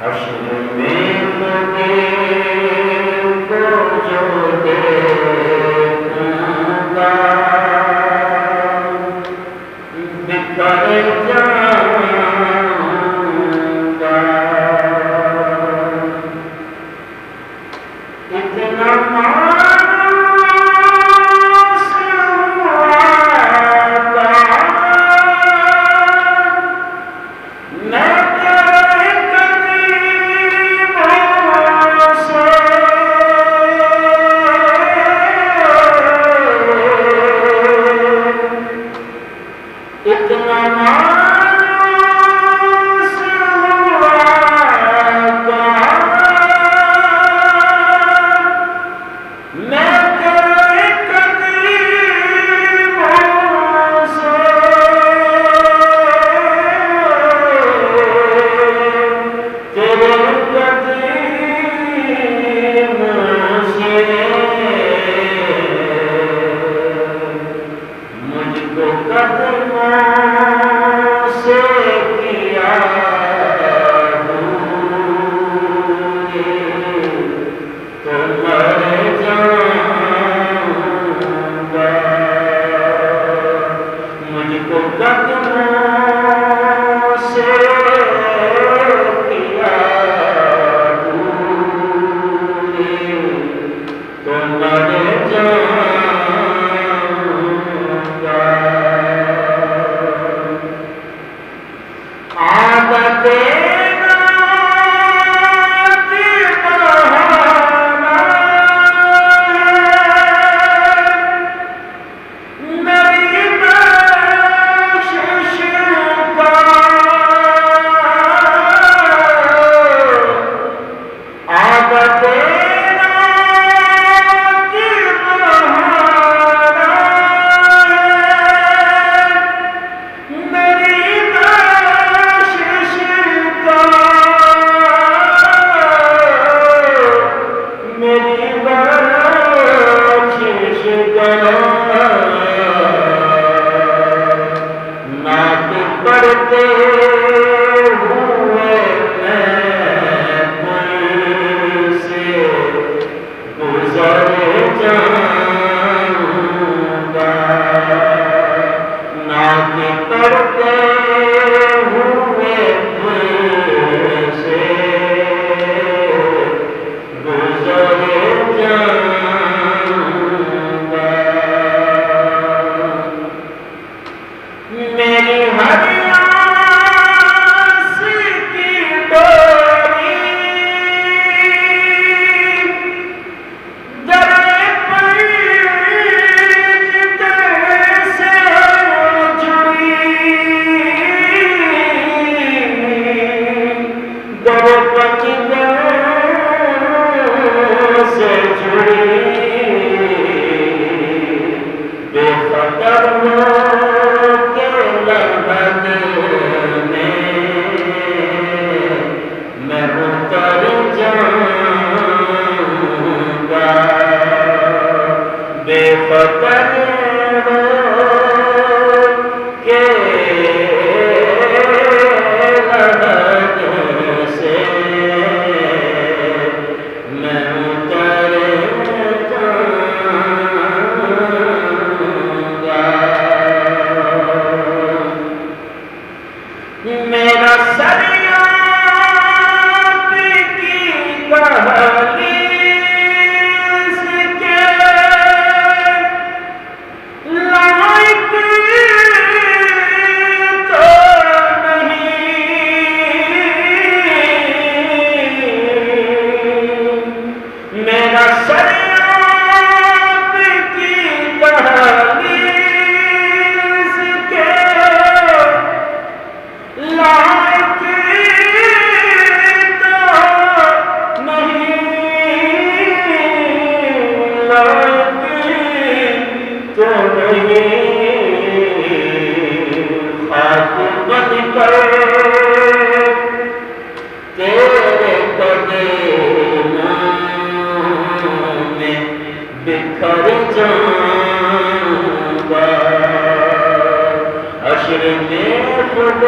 حشر میں مجھے کوجو دیکھوں گا بکھر جاؤں گا اتنا مانوس ہوا تھا میں اتنا مانوس ہوا تھا میں تیرے قدموں سے تیرے قدموں سے مجھ کو قدموں سے کیا تو مر جاؤں گا مجھ کو قدموں سے کیا تو مر جاؤں گا عادت نات بہانا میری بخشش کا عادت نات بہانا میری بخشش کا میری بخشش کا نعت پڑھتے ہوئے میں کوئی سے گزر جاؤں گا نعت پڑھتے ہوئے کوئی سے گزر جاؤں گا میری ہر آس کی ڈوری در پرجتے سے جڑی در پرجتے سے جڑی بے خطر ہو کے لگن میں میں اتر جاؤں گا بے خطر ہو کے لگن سے میں اتر جاؤں گا میرا سر آپ کی دہلیز کے لائق تو نہیں میرا سر آپ کی دہلیز کے لائق تو نہیں لائق تو نہیں خاک بن کر تیرے قدموں میں بکھر جاؤں گا حشر میں خود